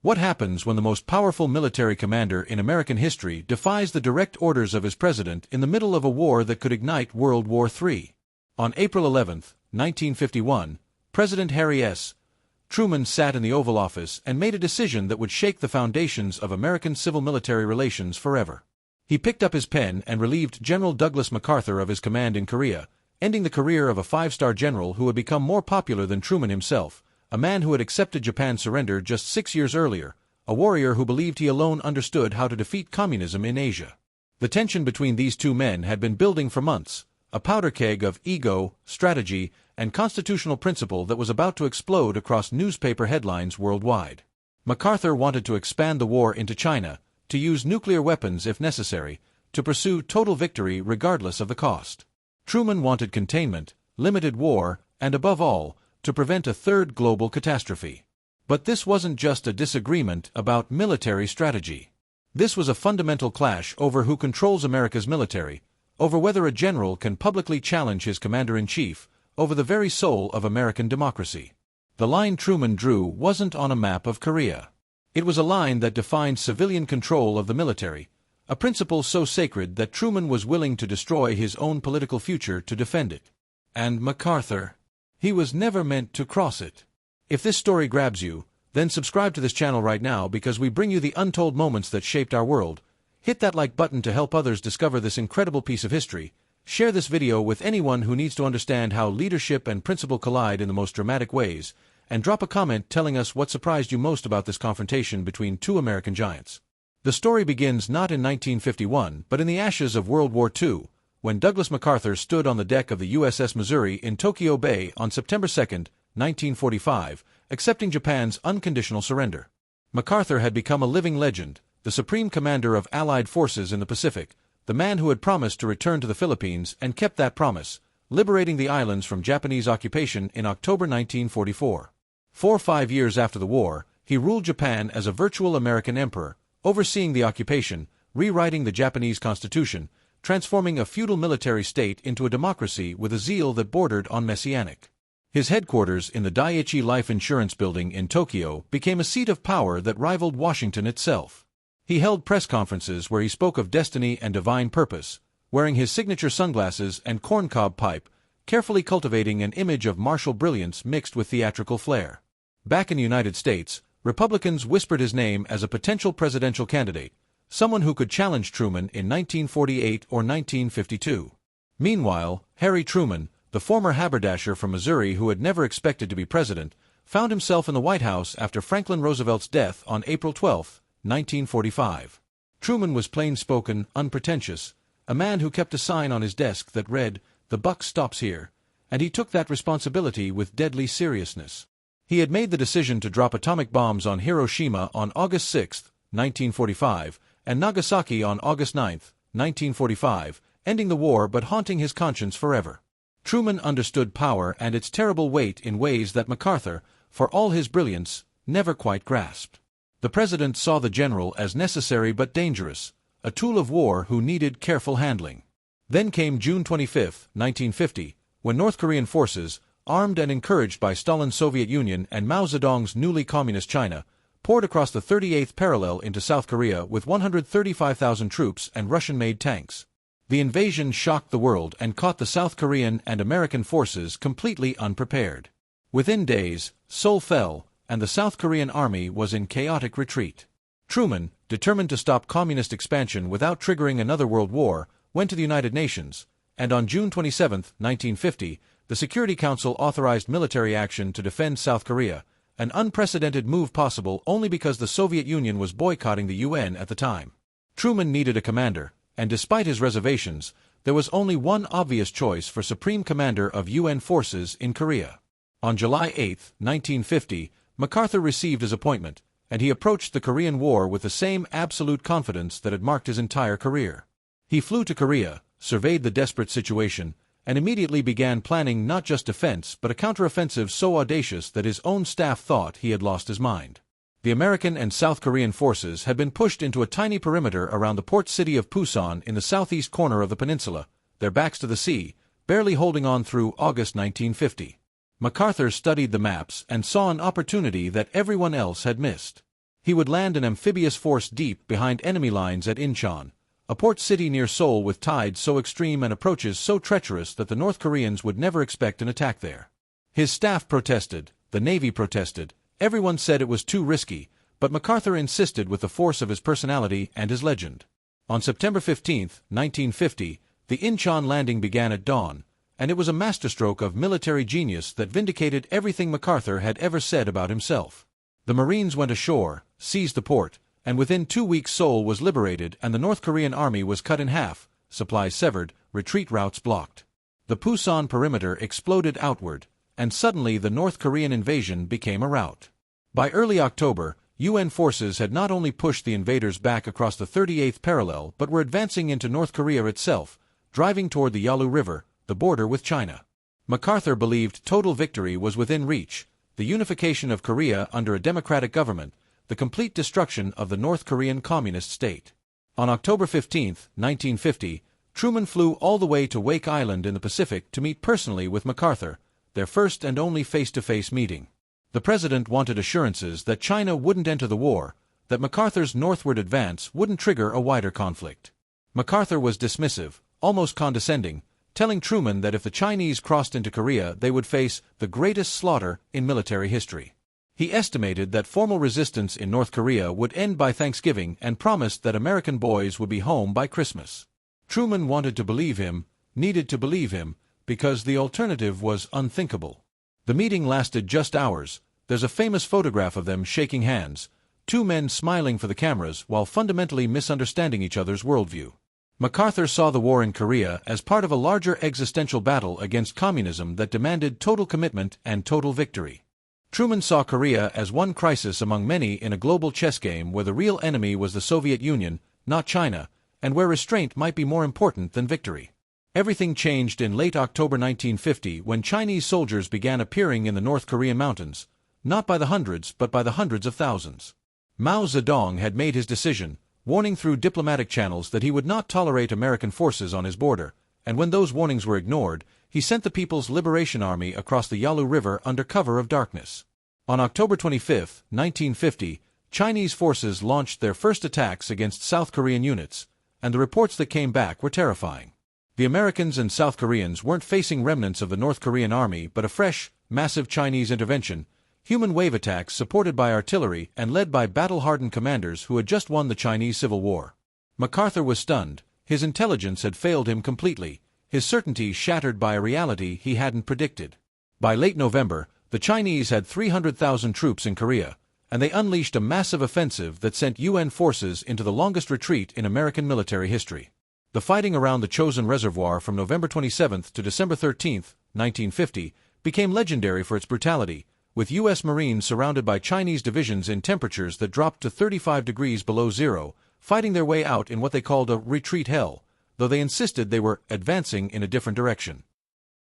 What happens when the most powerful military commander in American history defies the direct orders of his president in the middle of a war that could ignite World War III? On April 11, 1951, President Harry S. Truman sat in the Oval Office and made a decision that would shake the foundations of American civil-military relations forever. He picked up his pen and relieved General Douglas MacArthur of his command in Korea, ending the career of a five-star general who had become more popular than Truman himself, a man who had accepted Japan's surrender just 6 years earlier, a warrior who believed he alone understood how to defeat communism in Asia. The tension between these two men had been building for months, a powder keg of ego, strategy, and constitutional principle that was about to explode across newspaper headlines worldwide. MacArthur wanted to expand the war into China, to use nuclear weapons if necessary, to pursue total victory regardless of the cost. Truman wanted containment, limited war, and above all, to prevent a third global catastrophe. But this wasn't just a disagreement about military strategy. This was a fundamental clash over who controls America's military, over whether a general can publicly challenge his commander-in-chief, over the very soul of American democracy. The line Truman drew wasn't on a map of Korea. It was a line that defined civilian control of the military, a principle so sacred that Truman was willing to destroy his own political future to defend it. And MacArthur, he was never meant to cross it. If this story grabs you, then subscribe to this channel right now because we bring you the untold moments that shaped our world. Hit that like button to help others discover this incredible piece of history. Share this video with anyone who needs to understand how leadership and principle collide in the most dramatic ways, and drop a comment telling us what surprised you most about this confrontation between two American giants. The story begins not in 1951, but in the ashes of World War II, when Douglas MacArthur stood on the deck of the USS Missouri in Tokyo Bay on September 2, 1945, accepting Japan's unconditional surrender. MacArthur had become a living legend, the supreme commander of Allied forces in the Pacific, the man who had promised to return to the Philippines and kept that promise, liberating the islands from Japanese occupation in October 1944. 5 years after the war, he ruled Japan as a virtual American emperor, overseeing the occupation, rewriting the Japanese constitution, transforming a feudal military state into a democracy with a zeal that bordered on messianic. His headquarters in the Daiichi Life Insurance Building in Tokyo became a seat of power that rivaled Washington itself. He held press conferences where he spoke of destiny and divine purpose, wearing his signature sunglasses and corncob pipe, carefully cultivating an image of martial brilliance mixed with theatrical flair. Back in the United States, Republicans whispered his name as a potential presidential candidate, someone who could challenge Truman in 1948 or 1952. Meanwhile, Harry Truman, the former haberdasher from Missouri who had never expected to be president, found himself in the White House after Franklin Roosevelt's death on April 12, 1945. Truman was plain-spoken, unpretentious, a man who kept a sign on his desk that read, "The buck stops here," and he took that responsibility with deadly seriousness. He had made the decision to drop atomic bombs on Hiroshima on August 6, 1945, and Nagasaki on August 9, 1945, ending the war but haunting his conscience forever. Truman understood power and its terrible weight in ways that MacArthur, for all his brilliance, never quite grasped. The president saw the general as necessary but dangerous, a tool of war who needed careful handling. Then came June 25, 1950, when North Korean forces, armed and encouraged by Stalin's Soviet Union and Mao Zedong's newly communist China, poured across the 38th parallel into South Korea with 135,000 troops and Russian-made tanks. The invasion shocked the world and caught the South Korean and American forces completely unprepared. Within days, Seoul fell, and the South Korean army was in chaotic retreat. Truman, determined to stop communist expansion without triggering another world war, went to the United Nations, and on June 27, 1950, the Security Council authorized military action to defend South Korea, an unprecedented move possible only because the Soviet Union was boycotting the UN at the time. Truman needed a commander, and despite his reservations, there was only one obvious choice for Supreme Commander of UN forces in Korea. On July 8, 1950, MacArthur received his appointment, and he approached the Korean War with the same absolute confidence that had marked his entire career. He flew to Korea, surveyed the desperate situation, and immediately began planning not just defense but a counteroffensive so audacious that his own staff thought he had lost his mind. The American and South Korean forces had been pushed into a tiny perimeter around the port city of Pusan in the southeast corner of the peninsula, their backs to the sea, barely holding on through August 1950. MacArthur studied the maps and saw an opportunity that everyone else had missed. He would land an amphibious force deep behind enemy lines at Incheon, a port city near Seoul with tides so extreme and approaches so treacherous that the North Koreans would never expect an attack there. His staff protested, the Navy protested, everyone said it was too risky, but MacArthur insisted with the force of his personality and his legend. On September 15, 1950, the Incheon landing began at dawn, and it was a masterstroke of military genius that vindicated everything MacArthur had ever said about himself. The Marines went ashore, seized the port, and within 2 weeks Seoul was liberated and the North Korean army was cut in half, supplies severed, retreat routes blocked. The Pusan perimeter exploded outward, and suddenly the North Korean invasion became a rout. By early October, UN forces had not only pushed the invaders back across the 38th parallel but were advancing into North Korea itself, driving toward the Yalu River, the border with China. MacArthur believed total victory was within reach, the unification of Korea under a democratic government, the complete destruction of the North Korean communist state. On October 15, 1950, Truman flew all the way to Wake Island in the Pacific to meet personally with MacArthur, their first and only face-to-face meeting. The president wanted assurances that China wouldn't enter the war, that MacArthur's northward advance wouldn't trigger a wider conflict. MacArthur was dismissive, almost condescending, telling Truman that if the Chinese crossed into Korea they would face the greatest slaughter in military history. He estimated that formal resistance in North Korea would end by Thanksgiving and promised that American boys would be home by Christmas. Truman wanted to believe him, needed to believe him, because the alternative was unthinkable. The meeting lasted just hours. There's a famous photograph of them shaking hands, two men smiling for the cameras while fundamentally misunderstanding each other's worldview. MacArthur saw the war in Korea as part of a larger existential battle against communism that demanded total commitment and total victory. Truman saw Korea as one crisis among many in a global chess game where the real enemy was the Soviet Union, not China, and where restraint might be more important than victory. Everything changed in late October 1950 when Chinese soldiers began appearing in the North Korean mountains, not by the hundreds but by the hundreds of thousands. Mao Zedong had made his decision, warning through diplomatic channels that he would not tolerate American forces on his border, and when those warnings were ignored, he sent the People's Liberation Army across the Yalu River under cover of darkness. On October 25, 1950, Chinese forces launched their first attacks against South Korean units, and the reports that came back were terrifying. The Americans and South Koreans weren't facing remnants of the North Korean army but a fresh, massive Chinese intervention, human wave attacks supported by artillery and led by battle-hardened commanders who had just won the Chinese Civil War. MacArthur was stunned. His intelligence had failed him completely, his certainty shattered by a reality he hadn't predicted. By late November, the Chinese had 300,000 troops in Korea, and they unleashed a massive offensive that sent UN forces into the longest retreat in American military history. The fighting around the Chosin Reservoir from November 27 to December 13, 1950, became legendary for its brutality, with U.S. Marines surrounded by Chinese divisions in temperatures that dropped to 35 degrees below zero, fighting their way out in what they called a retreat hell, though they insisted they were advancing in a different direction.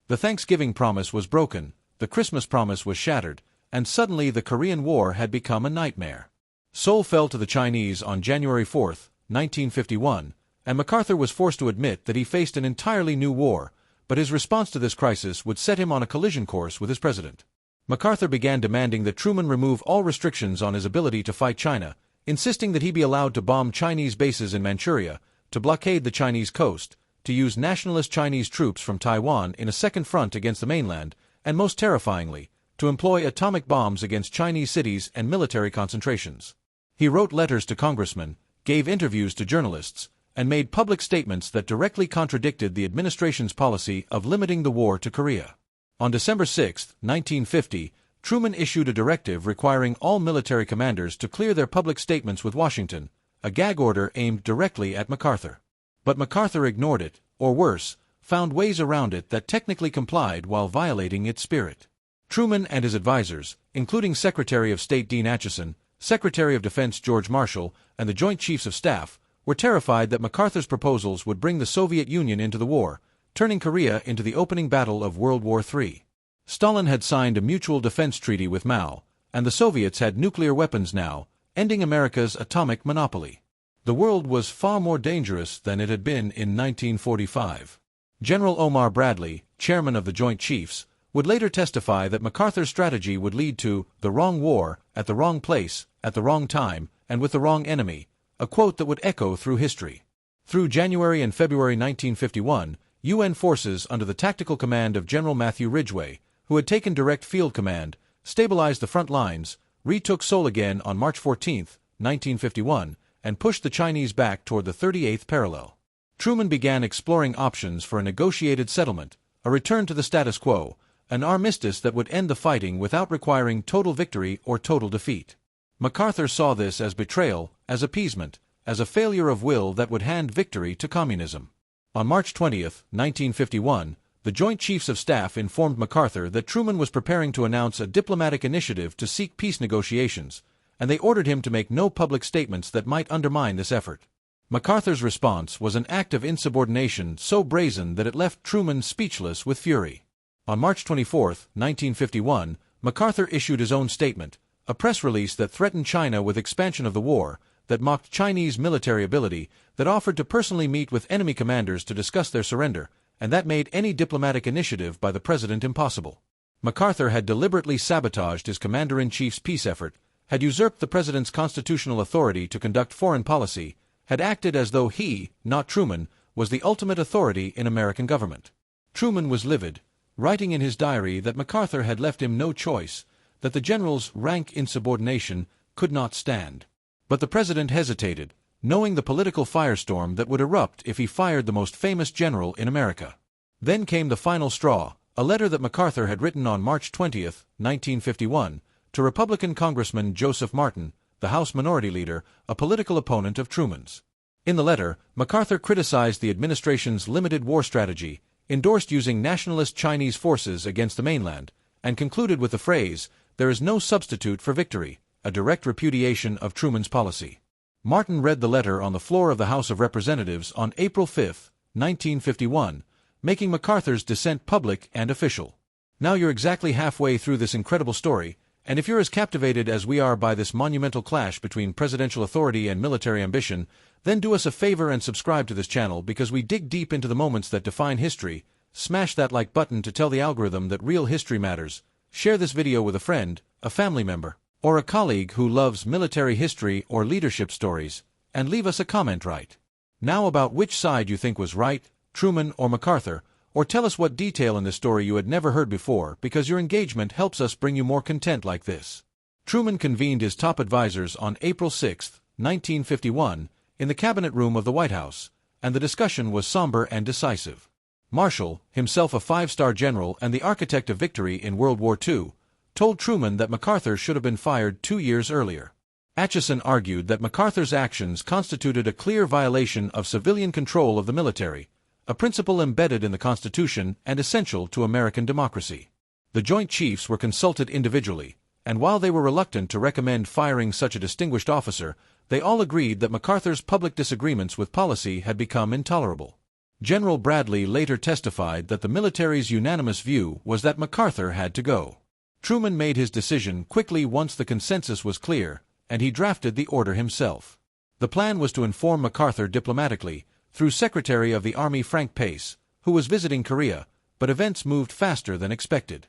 The Thanksgiving promise was broken, the Christmas promise was shattered, and suddenly the Korean War had become a nightmare. Seoul fell to the Chinese on January 4, 1951, and MacArthur was forced to admit that he faced an entirely new war, but his response to this crisis would set him on a collision course with his president. MacArthur began demanding that Truman remove all restrictions on his ability to fight China, insisting that he be allowed to bomb Chinese bases in Manchuria, to blockade the Chinese coast, to use nationalist Chinese troops from Taiwan in a second front against the mainland, and most terrifyingly, to employ atomic bombs against Chinese cities and military concentrations. He wrote letters to congressmen, gave interviews to journalists, and made public statements that directly contradicted the administration's policy of limiting the war to Korea. On December 6, 1950, Truman issued a directive requiring all military commanders to clear their public statements with Washington, a gag order aimed directly at MacArthur. But MacArthur ignored it, or worse, found ways around it that technically complied while violating its spirit. Truman and his advisors, including Secretary of State Dean Acheson, Secretary of Defense George Marshall, and the Joint Chiefs of Staff, were terrified that MacArthur's proposals would bring the Soviet Union into the war, turning Korea into the opening battle of World War III. Stalin had signed a mutual defense treaty with Mao, and the Soviets had nuclear weapons now, ending America's atomic monopoly. The world was far more dangerous than it had been in 1945. General Omar Bradley, chairman of the Joint Chiefs, would later testify that MacArthur's strategy would lead to the wrong war, at the wrong place, at the wrong time, and with the wrong enemy, a quote that would echo through history. Through January and February 1951, UN forces under the tactical command of General Matthew Ridgway, who had taken direct field command, stabilized the front lines, retook Seoul again on March 14, 1951, and pushed the Chinese back toward the 38th parallel. Truman began exploring options for a negotiated settlement, a return to the status quo, an armistice that would end the fighting without requiring total victory or total defeat. MacArthur saw this as betrayal, as appeasement, as a failure of will that would hand victory to communism. On March 20, 1951, the Joint Chiefs of Staff informed MacArthur that Truman was preparing to announce a diplomatic initiative to seek peace negotiations, and they ordered him to make no public statements that might undermine this effort. MacArthur's response was an act of insubordination so brazen that it left Truman speechless with fury. On March 24, 1951, MacArthur issued his own statement, a press release that threatened China with expansion of the war, that mocked Chinese military ability, that offered to personally meet with enemy commanders to discuss their surrender, and that made any diplomatic initiative by the president impossible. MacArthur had deliberately sabotaged his commander-in-chief's peace effort, had usurped the president's constitutional authority to conduct foreign policy, had acted as though he, not Truman, was the ultimate authority in American government. Truman was livid, writing in his diary that MacArthur had left him no choice, that the general's rank insubordination could not stand. But the president hesitated, knowing the political firestorm that would erupt if he fired the most famous general in America. Then came the final straw, a letter that MacArthur had written on March 20, 1951, to Republican Congressman Joseph Martin, the House Minority Leader, a political opponent of Truman's. In the letter, MacArthur criticized the administration's limited war strategy, endorsed using nationalist Chinese forces against the mainland, and concluded with the phrase, "There is no substitute for victory," a direct repudiation of Truman's policy. Martin read the letter on the floor of the House of Representatives on April 5, 1951, making MacArthur's dissent public and official. Now you're exactly halfway through this incredible story, and if you're as captivated as we are by this monumental clash between presidential authority and military ambition, then do us a favor and subscribe to this channel because we dig deep into the moments that define history. Smash that like button to tell the algorithm that real history matters. Share this video with a friend, a family member, or a colleague who loves military history or leadership stories, and leave us a comment right now about which side you think was right, Truman or MacArthur, or tell us what detail in this story you had never heard before because your engagement helps us bring you more content like this. Truman convened his top advisors on April 6, 1951, in the cabinet room of the White House, and the discussion was somber and decisive. Marshall, himself a five-star general and the architect of victory in World War II, told Truman that MacArthur should have been fired 2 years earlier. Acheson argued that MacArthur's actions constituted a clear violation of civilian control of the military, a principle embedded in the Constitution and essential to American democracy. The Joint Chiefs were consulted individually, and while they were reluctant to recommend firing such a distinguished officer, they all agreed that MacArthur's public disagreements with policy had become intolerable. General Bradley later testified that the military's unanimous view was that MacArthur had to go. Truman made his decision quickly once the consensus was clear, and he drafted the order himself. The plan was to inform MacArthur diplomatically, through Secretary of the Army Frank Pace, who was visiting Korea, but events moved faster than expected.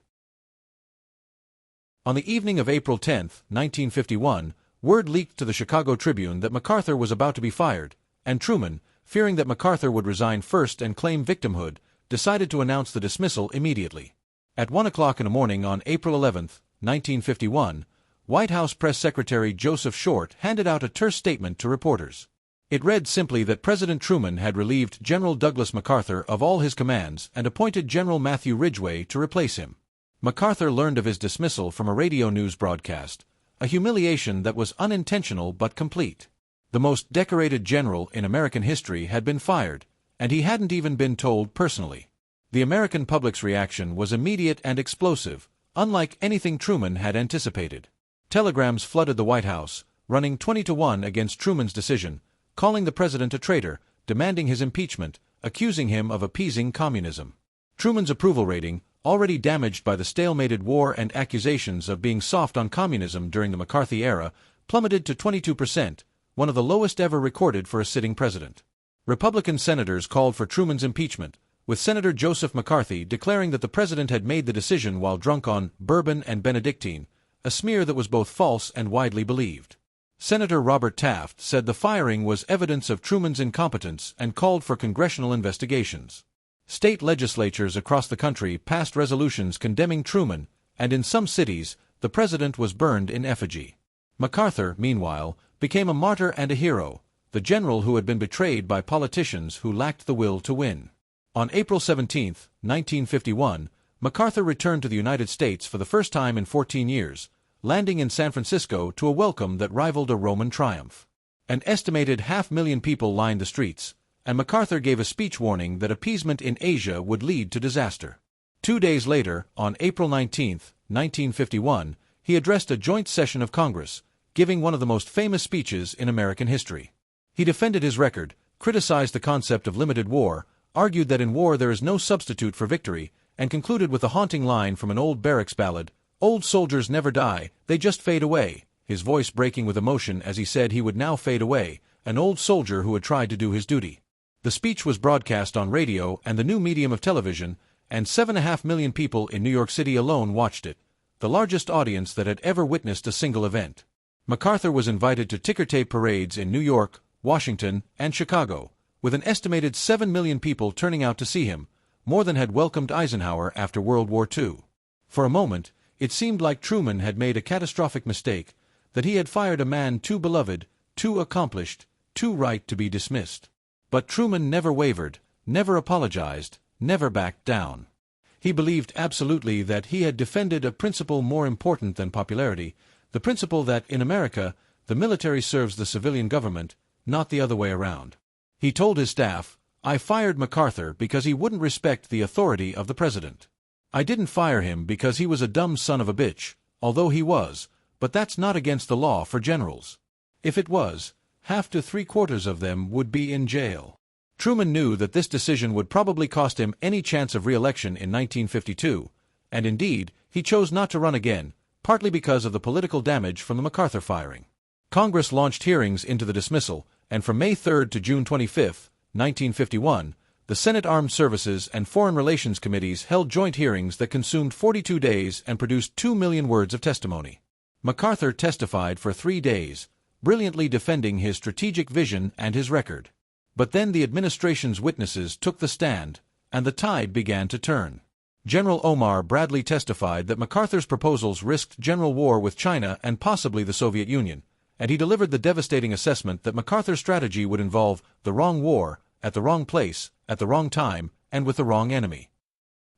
On the evening of April 10, 1951, word leaked to the Chicago Tribune that MacArthur was about to be fired, and Truman, fearing that MacArthur would resign first and claim victimhood, decided to announce the dismissal immediately. At 1 o'clock in the morning on April 11, 1951, White House Press Secretary Joseph Short handed out a terse statement to reporters. It read simply that President Truman had relieved General Douglas MacArthur of all his commands and appointed General Matthew Ridgway to replace him. MacArthur learned of his dismissal from a radio news broadcast, a humiliation that was unintentional but complete. The most decorated general in American history had been fired, and he hadn't even been told personally. The American public's reaction was immediate and explosive, unlike anything Truman had anticipated. Telegrams flooded the White House, running 20-1 against Truman's decision, calling the president a traitor, demanding his impeachment, accusing him of appeasing communism. Truman's approval rating, already damaged by the stalemated war and accusations of being soft on communism during the McCarthy era, plummeted to 22%, one of the lowest ever recorded for a sitting president. Republican senators called for Truman's impeachment, with Senator Joseph McCarthy declaring that the president had made the decision while drunk on bourbon and Benedictine, a smear that was both false and widely believed. Senator Robert Taft said the firing was evidence of Truman's incompetence and called for congressional investigations. State legislatures across the country passed resolutions condemning Truman, and in some cities, the president was burned in effigy. MacArthur, meanwhile, became a martyr and a hero, the general who had been betrayed by politicians who lacked the will to win. On April 17, 1951, MacArthur returned to the United States for the first time in 14 years, landing in San Francisco to a welcome that rivaled a Roman triumph. An estimated 500,000 people lined the streets, and MacArthur gave a speech warning that appeasement in Asia would lead to disaster. 2 days later, on April 19, 1951, he addressed a joint session of Congress, giving one of the most famous speeches in American history. He defended his record, criticized the concept of limited war, argued that in war there is no substitute for victory, and concluded with a haunting line from an old barracks ballad, "Old soldiers never die, they just fade away," his voice breaking with emotion as he said he would now fade away, an old soldier who had tried to do his duty. The speech was broadcast on radio and the new medium of television, and 7.5 million people in New York City alone watched it, the largest audience that had ever witnessed a single event. MacArthur was invited to ticker-tape parades in New York, Washington, and Chicago, with an estimated 7 million people turning out to see him, more than had welcomed Eisenhower after World War II. For a moment, it seemed like Truman had made a catastrophic mistake, that he had fired a man too beloved, too accomplished, too right to be dismissed. But Truman never wavered, never apologized, never backed down. He believed absolutely that he had defended a principle more important than popularity, the principle that, in America, the military serves the civilian government, not the other way around. He told his staff, "I fired MacArthur because he wouldn't respect the authority of the president. I didn't fire him because he was a dumb son of a bitch, although he was, but that's not against the law for generals. If it was, half to three-quarters of them would be in jail." Truman knew that this decision would probably cost him any chance of re-election in 1952, and indeed, he chose not to run again, partly because of the political damage from the MacArthur firing. Congress launched hearings into the dismissal, and from May 3 to June 25, 1951, the Senate Armed Services and Foreign Relations Committees held joint hearings that consumed 42 days and produced 2 million words of testimony. MacArthur testified for 3 days, brilliantly defending his strategic vision and his record. But then the administration's witnesses took the stand, and the tide began to turn. General Omar Bradley testified that MacArthur's proposals risked general war with China and possibly the Soviet Union, and he delivered the devastating assessment that MacArthur's strategy would involve the wrong war, at the wrong place, at the wrong time, and with the wrong enemy.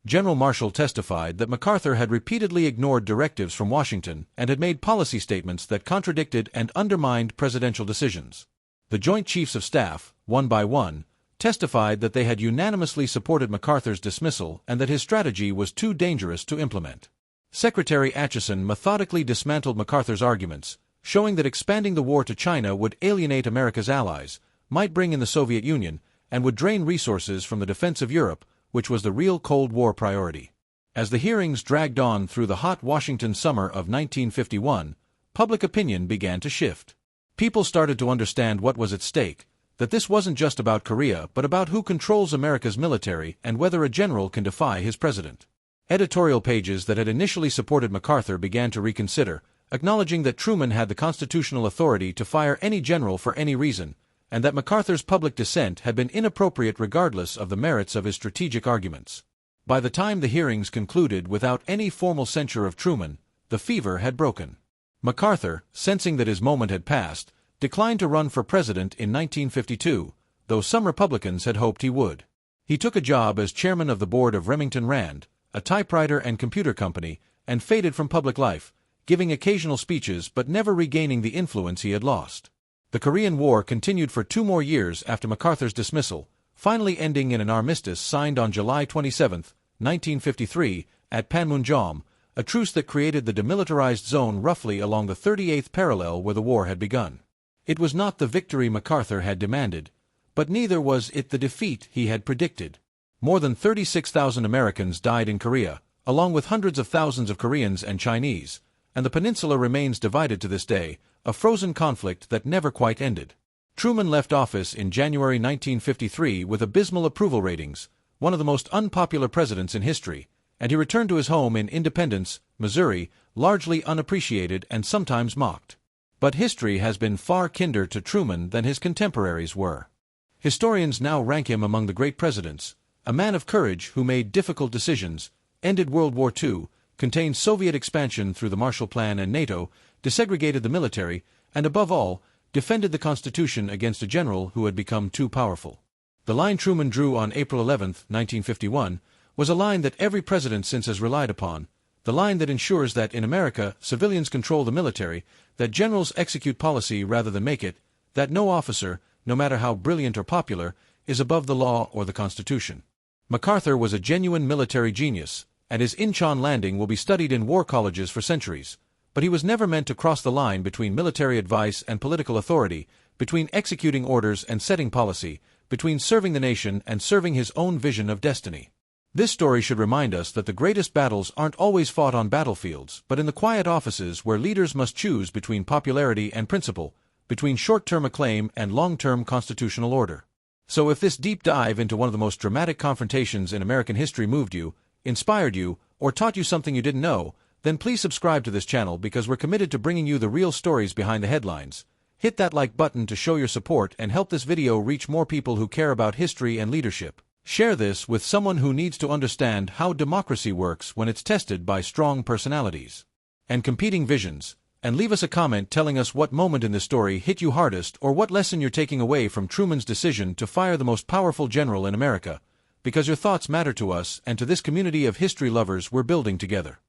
General Marshall testified that MacArthur had repeatedly ignored directives from Washington and had made policy statements that contradicted and undermined presidential decisions. The Joint Chiefs of Staff, one by one, testified that they had unanimously supported MacArthur's dismissal and that his strategy was too dangerous to implement. Secretary Acheson methodically dismantled MacArthur's arguments, showing that expanding the war to China would alienate America's allies, might bring in the Soviet Union, and would drain resources from the defense of Europe, which was the real Cold War priority. As the hearings dragged on through the hot Washington summer of 1951, public opinion began to shift. People started to understand what was at stake, that this wasn't just about Korea but about who controls America's military and whether a general can defy his president. Editorial pages that had initially supported MacArthur began to reconsider, acknowledging that Truman had the constitutional authority to fire any general for any reason, and that MacArthur's public dissent had been inappropriate regardless of the merits of his strategic arguments. By the time the hearings concluded without any formal censure of Truman, the fever had broken. MacArthur, sensing that his moment had passed, declined to run for president in 1952, though some Republicans had hoped he would. He took a job as chairman of the board of Remington Rand, a typewriter and computer company, and faded from public life, giving occasional speeches but never regaining the influence he had lost. The Korean War continued for 2 more years after MacArthur's dismissal, finally ending in an armistice signed on July 27, 1953, at Panmunjom, a truce that created the demilitarized zone roughly along the 38th parallel where the war had begun. It was not the victory MacArthur had demanded, but neither was it the defeat he had predicted. More than 36,000 Americans died in Korea, along with hundreds of thousands of Koreans and Chinese, and the peninsula remains divided to this day, a frozen conflict that never quite ended. Truman left office in January 1953 with abysmal approval ratings, one of the most unpopular presidents in history, and he returned to his home in Independence, Missouri, largely unappreciated and sometimes mocked. But history has been far kinder to Truman than his contemporaries were. Historians now rank him among the great presidents, a man of courage who made difficult decisions, ended World War II, contained Soviet expansion through the Marshall Plan and NATO, desegregated the military, and above all, defended the Constitution against a general who had become too powerful. The line Truman drew on April 11, 1951, was a line that every president since has relied upon, the line that ensures that in America civilians control the military, that generals execute policy rather than make it, that no officer, no matter how brilliant or popular, is above the law or the Constitution. MacArthur was a genuine military genius, and his Incheon landing will be studied in war colleges for centuries, but he was never meant to cross the line between military advice and political authority, between executing orders and setting policy, between serving the nation and serving his own vision of destiny. This story should remind us that the greatest battles aren't always fought on battlefields, but in the quiet offices where leaders must choose between popularity and principle, between short-term acclaim and long-term constitutional order. So if this deep dive into one of the most dramatic confrontations in American history moved you, inspired you, or taught you something you didn't know, then please subscribe to this channel because we're committed to bringing you the real stories behind the headlines. Hit that like button to show your support and help this video reach more people who care about history and leadership. Share this with someone who needs to understand how democracy works when it's tested by strong personalities and competing visions. And leave us a comment telling us what moment in this story hit you hardest or what lesson you're taking away from Truman's decision to fire the most powerful general in America, because your thoughts matter to us and to this community of history lovers we're building together.